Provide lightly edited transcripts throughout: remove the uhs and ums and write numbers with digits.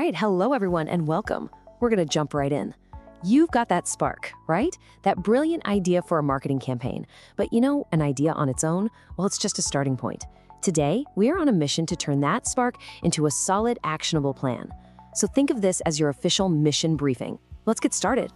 right, hello everyone and welcome. We're gonna jump right in. You've got that spark, right? That brilliant idea for a marketing campaign. But an idea on its own, well, it's just a starting point. Today, we are on a mission to turn that spark into a solid, actionable plan. So think of this as your official mission briefing. Let's get started.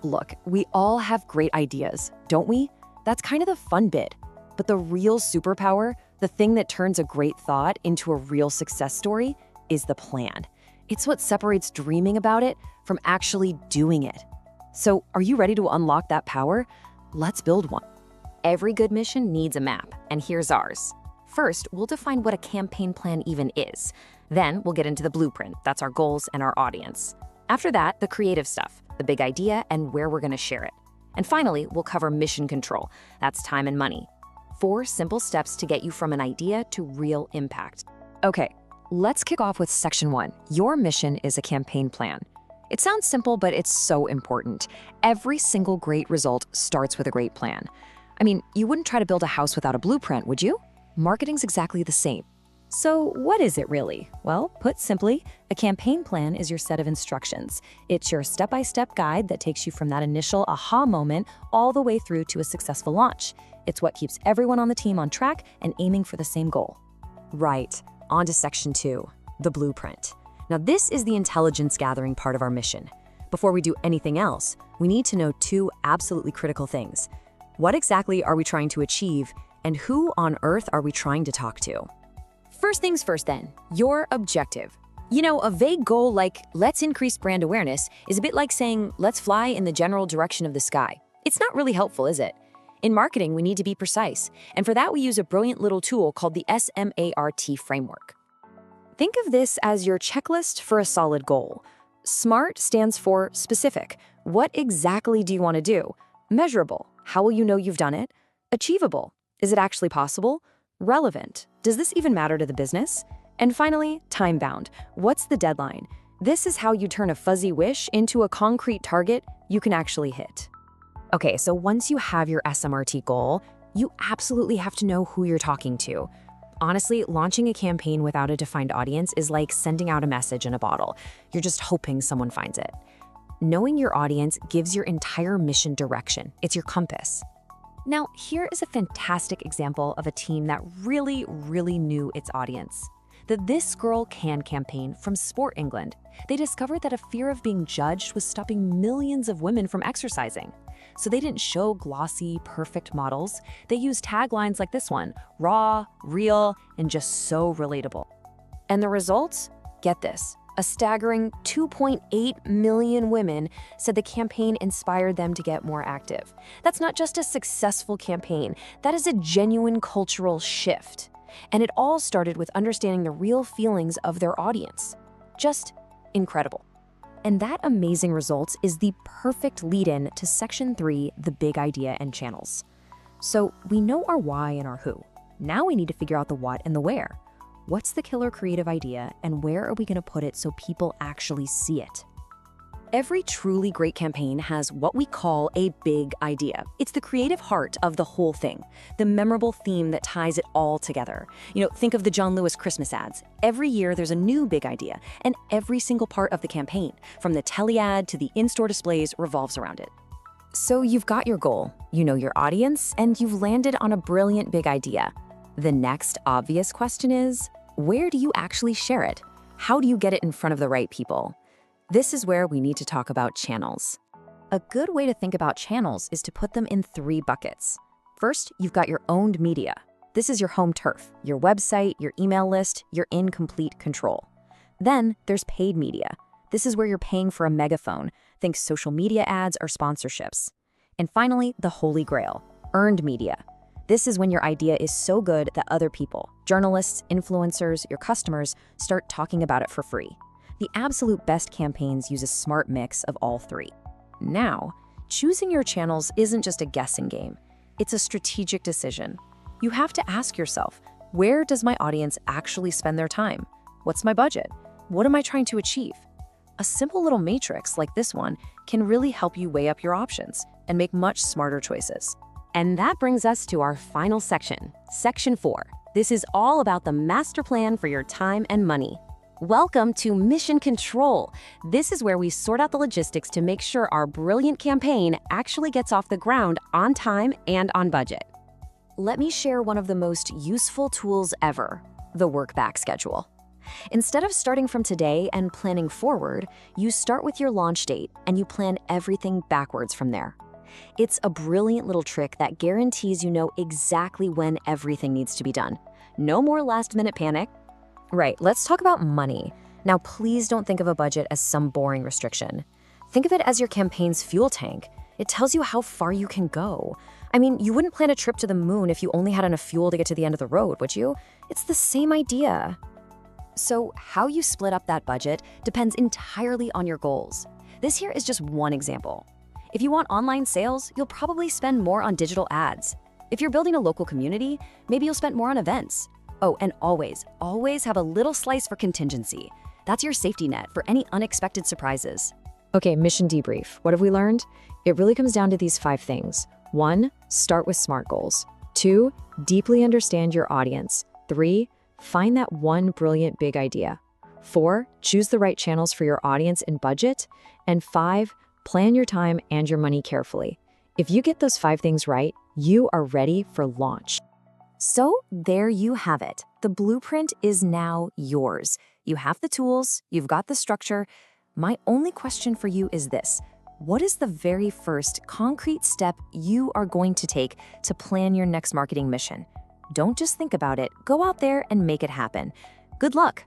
Look, we all have great ideas, don't we? That's kind of the fun bit. But the real superpower, the thing that turns a great thought into a real success story, is the plan. It's what separates dreaming about it from actually doing it. So, are you ready to unlock that power? Let's build one. Every good mission needs a map, and here's ours. First, we'll define what a campaign plan even is. Then, we'll get into the blueprint. That's our goals and our audience. After that, the creative stuff, the big idea and where we're going to share it. And finally, we'll cover mission control. That's time and money. 4 simple steps to get you from an idea to real impact. Okay, let's kick off with section 1. Your mission is a campaign plan. It sounds simple, but it's so important. Every single great result starts with a great plan. I mean, you wouldn't try to build a house without a blueprint, would you? Marketing's exactly the same. So what is it really? Well, put simply, a campaign plan is your set of instructions. It's your step-by-step guide that takes you from that initial aha moment all the way through to a successful launch. It's what keeps everyone on the team on track and aiming for the same goal. Right, on to section 2, the blueprint. Now this is the intelligence gathering part of our mission. Before we do anything else, we need to know 2 absolutely critical things. What exactly are we trying to achieve, and who on earth are we trying to talk to? First things first then, your objective. A vague goal like, let's increase brand awareness, is a bit like saying, let's fly in the general direction of the sky. It's not really helpful, is it? In marketing, we need to be precise, and for that we use a brilliant little tool called the SMART framework. Think of this as your checklist for a solid goal. SMART stands for specific. What exactly do you want to do? Measurable. How will you know you've done it? Achievable. Is it actually possible? Relevant. Does this even matter to the business? And finally, time-bound. What's the deadline? This is how you turn a fuzzy wish into a concrete target you can actually hit. Okay, so once you have your SMRT goal, you absolutely have to know who you're talking to. Honestly, launching a campaign without a defined audience is like sending out a message in a bottle. You're just hoping someone finds it. Knowing your audience gives your entire mission direction. It's your compass. Now, here is a fantastic example of a team that really knew its audience. The This Girl Can campaign from Sport England. They discovered that a fear of being judged was stopping millions of women from exercising. So they didn't show glossy, perfect models. They used taglines like this one, raw, real, and just so relatable. And the results? Get this. A staggering 2.8 million women said the campaign inspired them to get more active. That's not just a successful campaign, that is a genuine cultural shift. And it all started with understanding the real feelings of their audience. Just incredible. And that amazing results is the perfect lead-in to section 3, the big idea and channels. So we know our why and our who. Now we need to figure out the what and the where. What's the killer creative idea, and where are we going to put it so people actually see it? Every truly great campaign has what we call a big idea. It's the creative heart of the whole thing, the memorable theme that ties it all together. Think of the John Lewis Christmas ads. Every year there's a new big idea, and every single part of the campaign, from the tele ad to the in-store displays, revolves around it. So you've got your goal, you know your audience, and you've landed on a brilliant big idea. The next obvious question is, where do you actually share it? How do you get it in front of the right people? This is where we need to talk about channels. A good way to think about channels is to put them in 3 buckets. First, you've got your owned media. This is your home turf, your website, your email list, you're in complete control. Then there's paid media. This is where you're paying for a megaphone. Think social media ads or sponsorships. And finally, the holy grail, earned media. This is when your idea is so good that other people, journalists, influencers, your customers, start talking about it for free. The absolute best campaigns use a smart mix of all 3. Now, choosing your channels isn't just a guessing game. It's a strategic decision. You have to ask yourself, where does my audience actually spend their time? What's my budget? What am I trying to achieve? A simple little matrix like this one can really help you weigh up your options and make much smarter choices. And that brings us to our final section, section 4. This is all about the master plan for your time and money. Welcome to Mission Control. This is where we sort out the logistics to make sure our brilliant campaign actually gets off the ground on time and on budget. Let me share one of the most useful tools ever, the work back schedule. Instead of starting from today and planning forward, you start with your launch date and you plan everything backwards from there. It's a brilliant little trick that guarantees you know exactly when everything needs to be done. No more last-minute panic. Right, let's talk about money. Now, please don't think of a budget as some boring restriction. Think of it as your campaign's fuel tank. It tells you how far you can go. I mean, you wouldn't plan a trip to the moon if you only had enough fuel to get to the end of the road, would you? It's the same idea. So, how you split up that budget depends entirely on your goals. This here is just one example. If you want online sales, you'll probably spend more on digital ads. If you're building a local community, maybe you'll spend more on events. Oh, and always have a little slice for contingency. That's your safety net for any unexpected surprises. Okay, mission debrief. What have we learned? It really comes down to these 5 things. 1, start with SMART goals. 2, deeply understand your audience. 3, find that one brilliant big idea. 4, choose the right channels for your audience and budget. And 5, plan your time and your money carefully. If you get those 5 things right, you are ready for launch. So there you have it. The blueprint is now yours. You have the tools, you've got the structure. My only question for you is this: what is the very first concrete step you are going to take to plan your next marketing mission? Don't just think about it, go out there and make it happen. Good luck!